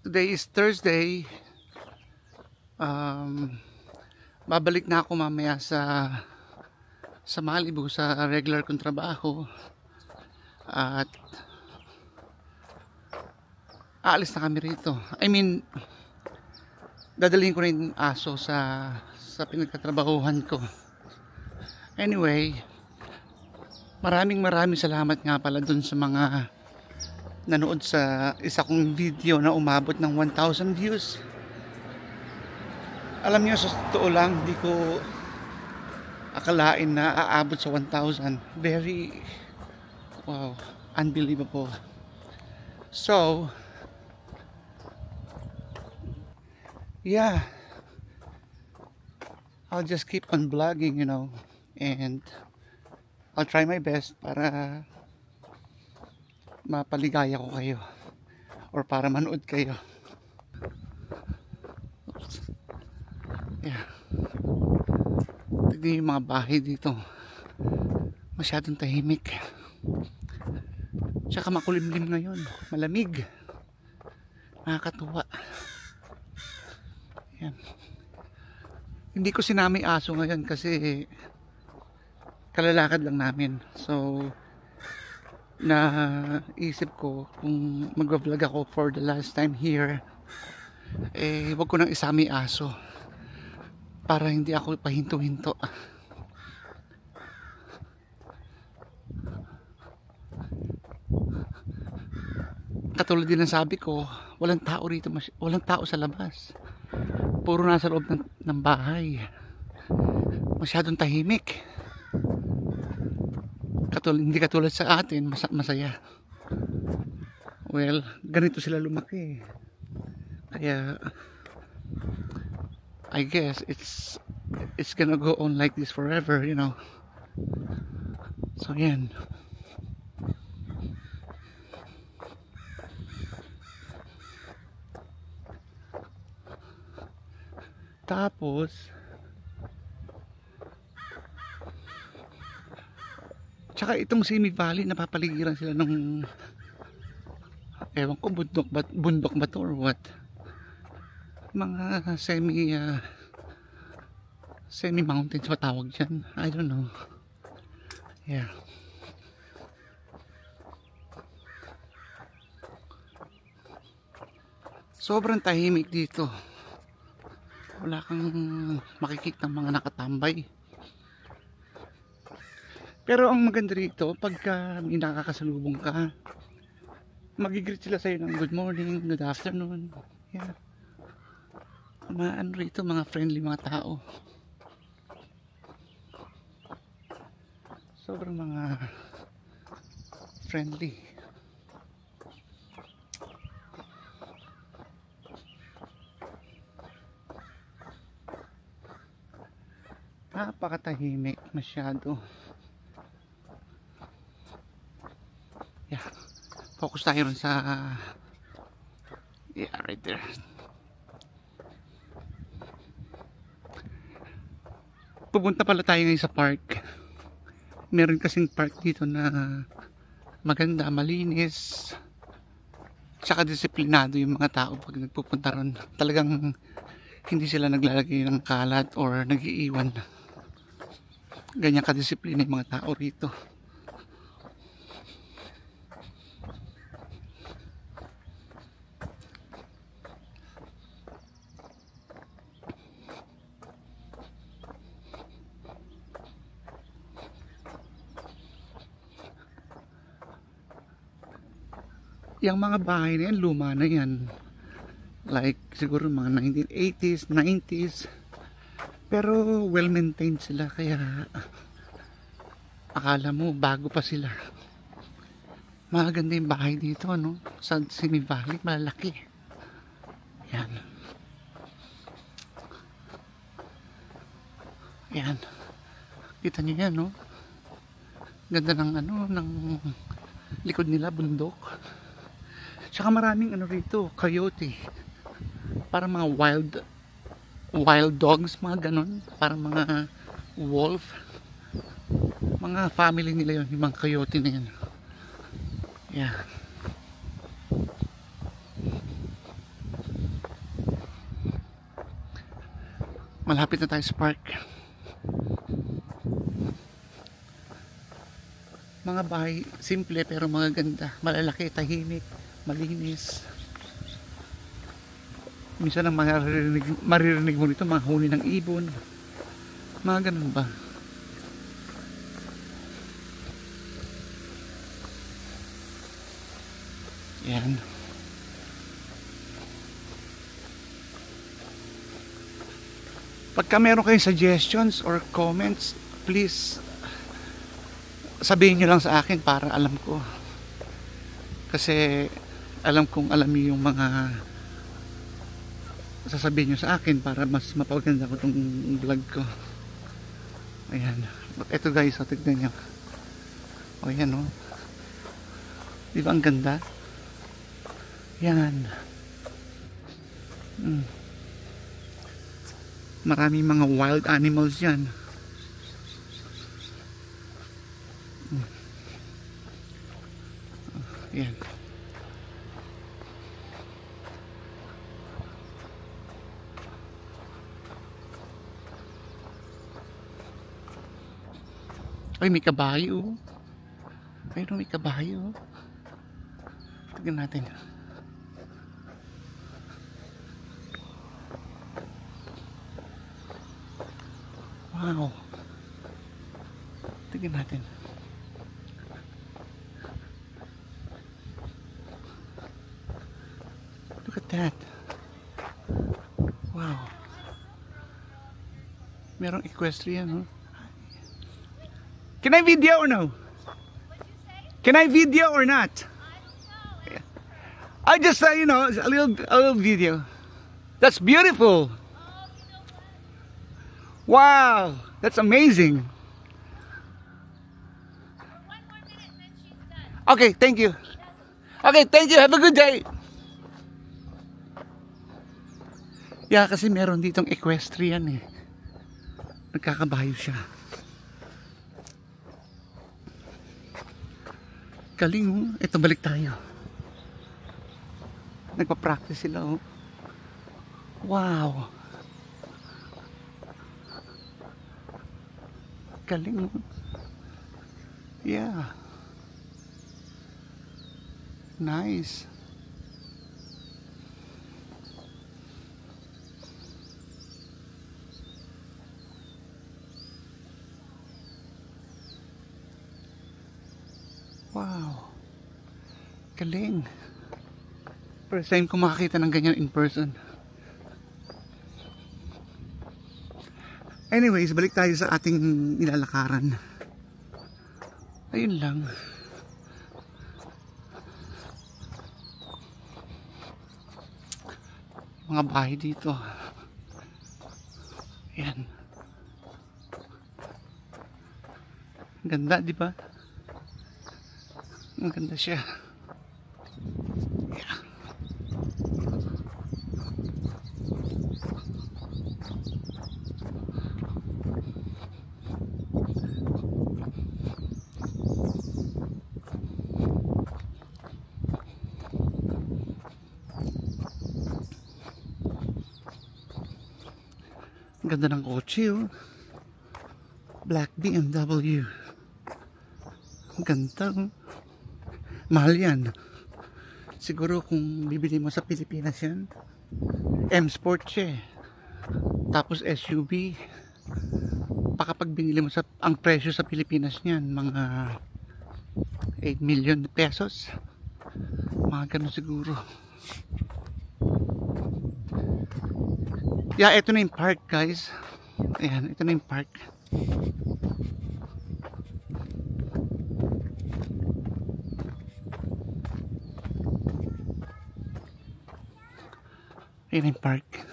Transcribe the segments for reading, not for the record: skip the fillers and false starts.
Today is Thursday. Babalik na ako mamaya sa Malibu sa regular kong trabaho. At aalis na kami rito. I mean, dadalhin ko rin yung aso sa pinagtatrabahuhan ko. Anyway, maraming salamat nga pala dun sa mga nanood sa isa kong video na umabot ng 1,000 views. Alam niyo, sa totoo lang, hindi ko akalain na aabot sa 1,000. Very, wow, unbelievable. So, yeah, I'll just keep on vlogging, and I'll try my best para mapaligaya ko kayo or para manood kayo. Oops. Yeah. Tignan yung mga bahay dito, masyadong tahimik, tsaka makulimlim ngayon, malamig, nakakatuwa. Yan. Hindi ko sinama yung aso ngayon kasi kalalakad lang namin. So na isip ko kung mag-vlog ako for the last time here, wag ko nang isama yung aso para hindi ako pahinto-hinto. Katulad din ng sabi ko, walang tao rito, walang tao sa labas, puro nasa loob ng bahay, masyadong tahimik. Hindi katulad sa atin, masaya. Well, ganito sila lumaki, kaya I guess it's gonna go on like this forever, so yan. Tapos tsaka itong Simi Valley, napapaligiran sila ng, ewan ko, bundok ba to or what, mga semi mountains ba tawag dyan, I don't know. Yeah, sobrang tahimik dito, wala kang makikita mga nakatambay. Pero ang maganda rito, pagka may nakakasalubong ka, magigreet sila sa'yo ng good morning, good afternoon. Yeah. Ano rito, mga friendly mga tao. Sobrang mga friendly. Napakatahimik masyado. Yeah, focus tayo rin sa, yeah, right there. Pupunta pala tayo ngayon sa park. Meron kasing park dito na maganda, malinis, tsaka disiplinado yung mga tao pag nagpupunta ron. Talagang hindi sila naglalagay ng kalat or nag-iiwan. Ganyan kadisiplina yung mga tao rito. Yung mga bahay na yan, luma na yan, like siguro mga 1980s, 90s, pero well maintained sila, kaya akala mo bago pa sila. Maganda yung bahay dito, sa Simi Valley, malalaki. Yan. Yan. Kita nyo yan, ganda ng ng likod nila, bundok. Tsaka maraming rito, coyote. Para mga wild dogs, mga ganon. Para mga wolf. Mga family nila yun, yung mga coyote na yan. Yeah. Malapit na tayo sa park. Mga bahay, simple pero magaganda. Malalaki, tahimik, malinis. Minsan ang maririnig mo nito, mga huni ng ibon. Mga ganun ba? Yan. Pagka meron kayong suggestions or comments, please sabihin nyo lang sa akin para alam ko. Kasi alam kong alam niyo yung mga sasabihin nyo sa akin para mas mapaganda ko tong vlog ko. Ayan. Ito guys, tignan nyo. O yan o. Di ba ang ganda? Yan. Maraming mga wild animals yan. Yan. Ay, may kabayo. Ayun, may kabayo. Tignan natin. Wow. Tignan natin. Look at that. Wow. Merong equestrian, no? Can I video or no? Can I video or not? I just you know, a little video. That's beautiful. Wow, that's amazing. One more minute and then she's done. Okay, thank you. Okay, thank you. Have a good day. Yeah, kasi meron ditong equestrian eh. Nagkakabayo siya. Galing oh. Ito, balik tayo. Nagpa-practice sila oh. Wow. Galing oh. Yeah. Nice. Wow. Galing. First time ko makakita ng ganyan in person. Anyways, balik tayo sa ating nilalakaran. Ayun lang. Mga bahay dito. Ayan. Ganda, di ba? Maganda siya. Yeah. Ganda ng kotse oh. Black BMW. Ganda oh. Mahal yan. Siguro kung bibili mo sa Pilipinas yan, M-Sport siya eh. Tapos SUV. Baka pag binili mo sa, ang presyo sa Pilipinas niyan, mga 8 million pesos. Mga ganun siguro. Yeah, ito na yung park guys. Ayan, ito na yung park. Ayan yung park.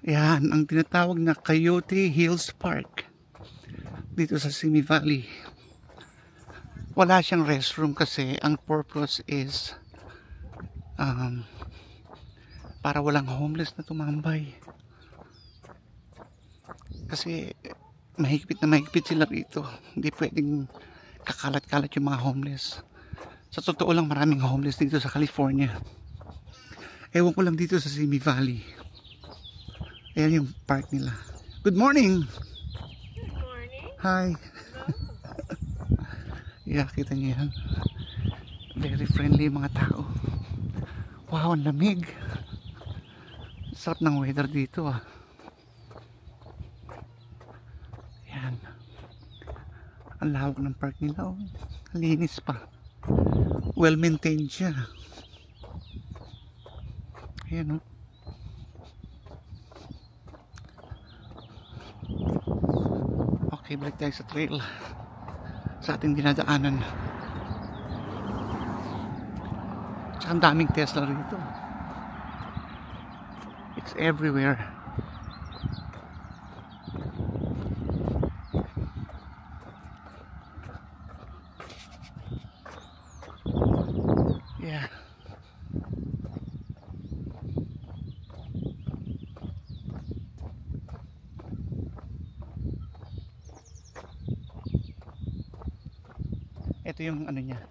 Yan, ang tinatawag na Coyote Hills Park. Dito sa Simi Valley. Wala siyang restroom kasi ang purpose is para walang homeless na tumambay. Kasi mahigpit na mahigpit sila rito. Hindi pwedeng kakalat-kalat yung mga homeless. Sa totoo lang maraming homeless dito sa California. Ewan ko lang dito sa Simi Valley. Ayan yung park nila. Good morning! Good morning. Hi! Yeah, kita niyo yan. Very friendly yung mga tao. Wow, ang lamig. Sarap ng weather dito ah. Yan. Ang lawak ng park nila oh. Linis pa. Well maintained siya. Ayan oh. Okay, balik tayo sa trail. Sa ating dinadaanan. Tsaka ang daming Tesla rito. It's everywhere. Yeah. Ito yung ano niya,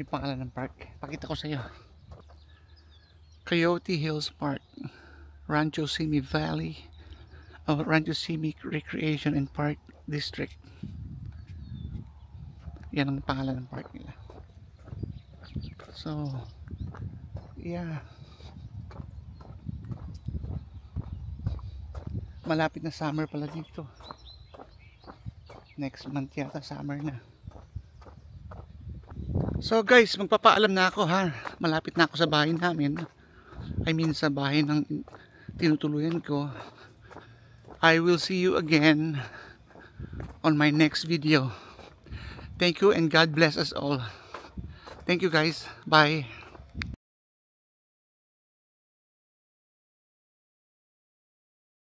yung pangalan ng park. Pakita ko sa iyo. Coyote Hills Park, Rancho Simi Valley, Rancho Simi Recreation and Park District. Yan ang pangalan ng park nila. So, yeah. Malapit na summer pala dito. Next month yata summer na. So guys, magpapaalam na ako ha. Malapit na ako sa bahay namin. I mean sa bahay ng tinutuluyan ko. I will see you again on my next video. Thank you and God bless us all. Thank you guys. Bye.